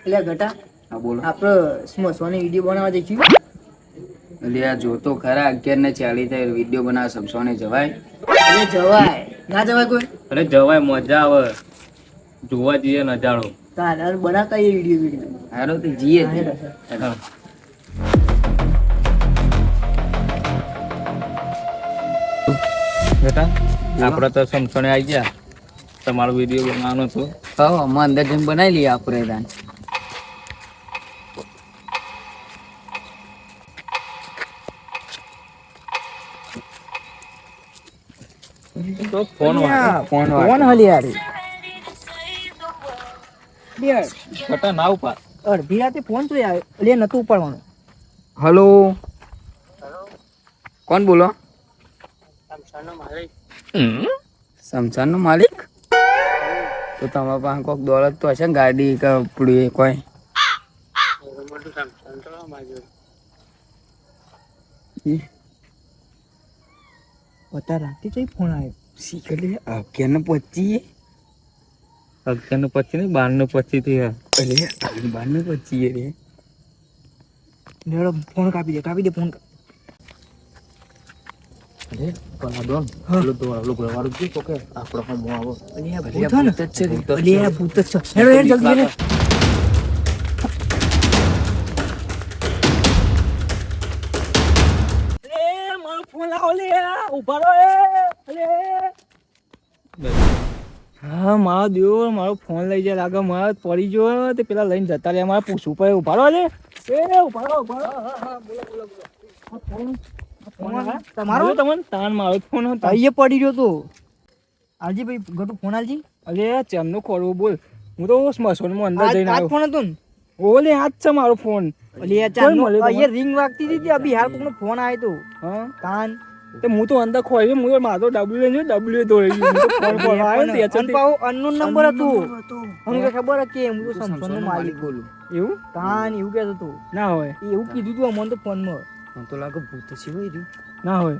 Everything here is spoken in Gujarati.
એટલે ઘટા હા બોલો. આપણે સ્મોસોની વિડીયો બનાવવા જઈશું. એટલે આ જો તો ખરા 11:40 થાય વિડીયો બનાવવા સમસોને જવાય? એટલે જવાય ના જવાય કોઈ? અરે જવાય, મજા આવે જોવા જઈએ નજારો. તાર બનાવતા એ વિડીયો હારો તો જીએ જ. હા. બેટા આપણે તો સમસોને આવી ગયા, તમારો વિડીયો બનાવવાનો હતો. હા અમે અંદર જઈને બનાવી લઈએ આપણે તાન. તો ફોન ફોન હલી યાર બેટા ના ઉપાડ. અડધી રાતે ફોન તો આવે એટલે નતું ઉપાડવાનું. હલો કોણ બોલો? સમસાન નો માલિક? તો તમારા પાસે કોઈક દોલત તો હશે ને, ગાડી કે પૂરી કોઈ? પતા રાતે કઈ ફોન આવ્યો? શીખલે 11:25 11:25 ને 12:25 થી અરે 12:25 રે. લેડો ફોન કાપી દે ફોન. અરે કોના દોન પેલો તો આલો ઘરવાળો જ તો કે આપણો હમ આવો. ભૂત જ છે. હેડો જલ્દી રે. મારો ફોન લાવો લે, ઉભા રહો હા મારો દેવ મારો ફોન લઈ જાય લાગે, મારો પડી ગયો તે પેલા લઈને જતા રહ્યા, મારે પૂછવું પડે. ઉભા રહો લે, ઉભા રહો. તમારો તમને તાન મારો ફોન હતો એ પડી ગયો તો. આલજી ભાઈ ગટુ ફોન આલજી. અરે ચેમનો ખોરવો બોલ, હું તો સ્મશાનમાં અંદર જઈને આવ્યો. ફોન હતો ને ઓલે હાથ છે મારો ફોન. અલે ચાનો એ રિંગ વાગતી હતી અભી હાલ કોકનો ફોન આવ્યો તો. હા કાન તે હું તો અંદર ખોઈ હું તો મારો ડબલ્યુ દોડી ગયો તો ફોન પર આવ્યો તે અચન પાઉ અનનોન નંબર હતો. મને ખબર હતી હું તો સમસોનનો માલિક બોલું. એવું કાન એવું કહેતો તો ના હોય એવું કીધું તું અમને તો ફોનમાં. મને તો લાગે ભૂત છે હોય રહ્યું. ના હોય